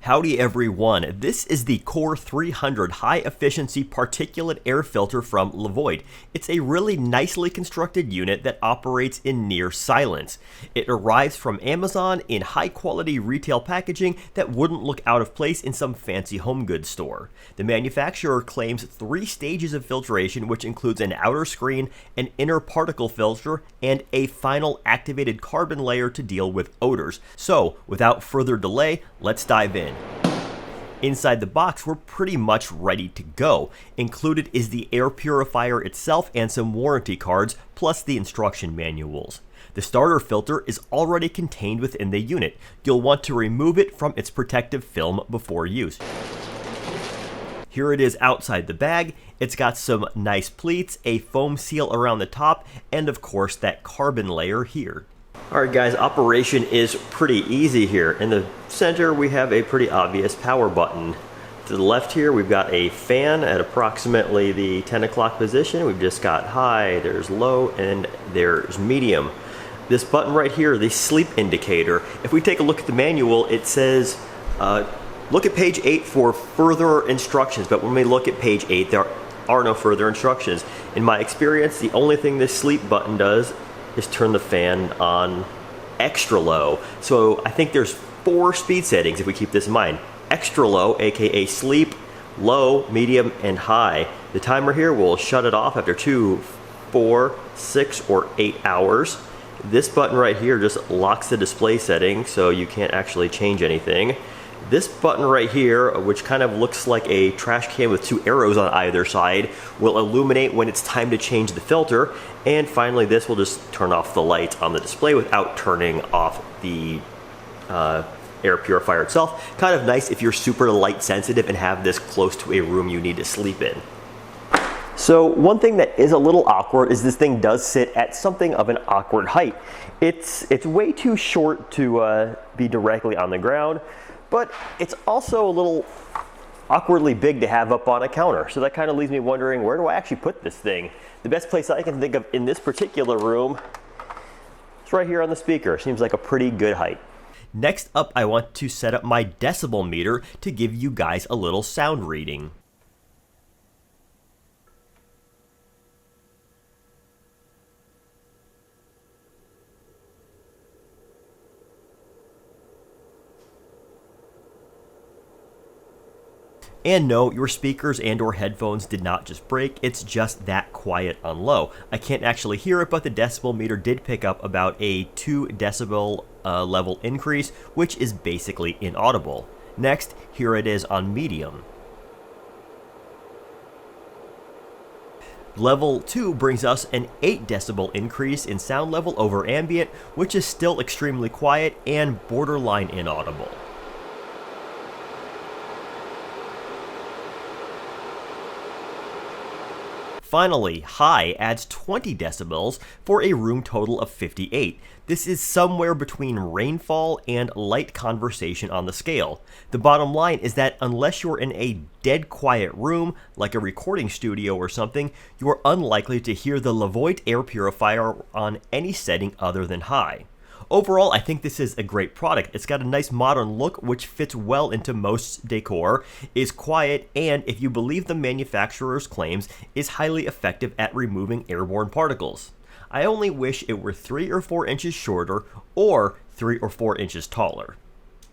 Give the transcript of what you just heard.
Howdy everyone, this is the Core 300 high-efficiency particulate air filter from Levoit. It's a really nicely constructed unit that operates in near silence. It arrives from Amazon in high-quality retail packaging that wouldn't look out of place in some fancy home goods store. The manufacturer claims 3 stages of filtration, which includes an outer screen, an inner particle filter, and a final activated carbon layer to deal with odors. So, without further delay, let's dive in. Inside the box, we're pretty much ready to go. Included is the air purifier itself and some warranty cards, plus the instruction manuals. The starter filter is already contained within the unit. You'll want to remove it from its protective film before use. Here it is outside the bag. It's got some nice pleats, a foam seal around the top, and of course that carbon layer here. Alright guys, operation is pretty easy here. In the center we have a pretty obvious power button. To the left here we've got a fan at approximately the 10 o'clock position. We've just got high, there's low, and there's medium. This button right here, the sleep indicator. If we take a look at the manual, it says look at page 8 for further instructions, but when we look at page 8 there are no further instructions. In my experience, the only thing this sleep button does is turn the fan on extra low. So I think there's 4 speed settings if we keep this in mind. Extra low, aka sleep, low, medium, and high. The timer here will shut it off after 2, 4, 6, or 8 hours. This button right here just locks the display setting so you can't actually change anything. This button right here, which kind of looks like a trash can with 2 arrows on either side, will illuminate when it's time to change the filter. And finally, this will just turn off the light on the display without turning off the air purifier itself. Kind of nice if you're super light sensitive and have this close to a room you need to sleep in. So one thing that is a little awkward is this thing does sit at something of an awkward height. It's way too short to be directly on the ground, but it's also a little awkwardly big to have up on a counter. So that kind of leaves me wondering, where do I actually put this thing? The best place I can think of in this particular room is right here on the speaker. Seems like a pretty good height. Next up, I want to set up my decibel meter to give you guys a little sound reading. And no, your speakers and or headphones did not just break, it's just that quiet on low. I can't actually hear it, but the decibel meter did pick up about a 2 decibel level increase, which is basically inaudible. Next, here it is on medium. Level 2 brings us an 8 decibel increase in sound level over ambient, which is still extremely quiet and borderline inaudible. Finally, high adds 20 decibels for a room total of 58. This is somewhere between rainfall and light conversation on the scale. The bottom line is that unless you're in a dead quiet room, like a recording studio or something, you are unlikely to hear the Levoit air purifier on any setting other than high. Overall, I think this is a great product. It's got a nice modern look which fits well into most decor, is quiet, and if you believe the manufacturer's claims, is highly effective at removing airborne particles. I only wish it were 3 or 4 inches shorter or 3 or 4 inches taller.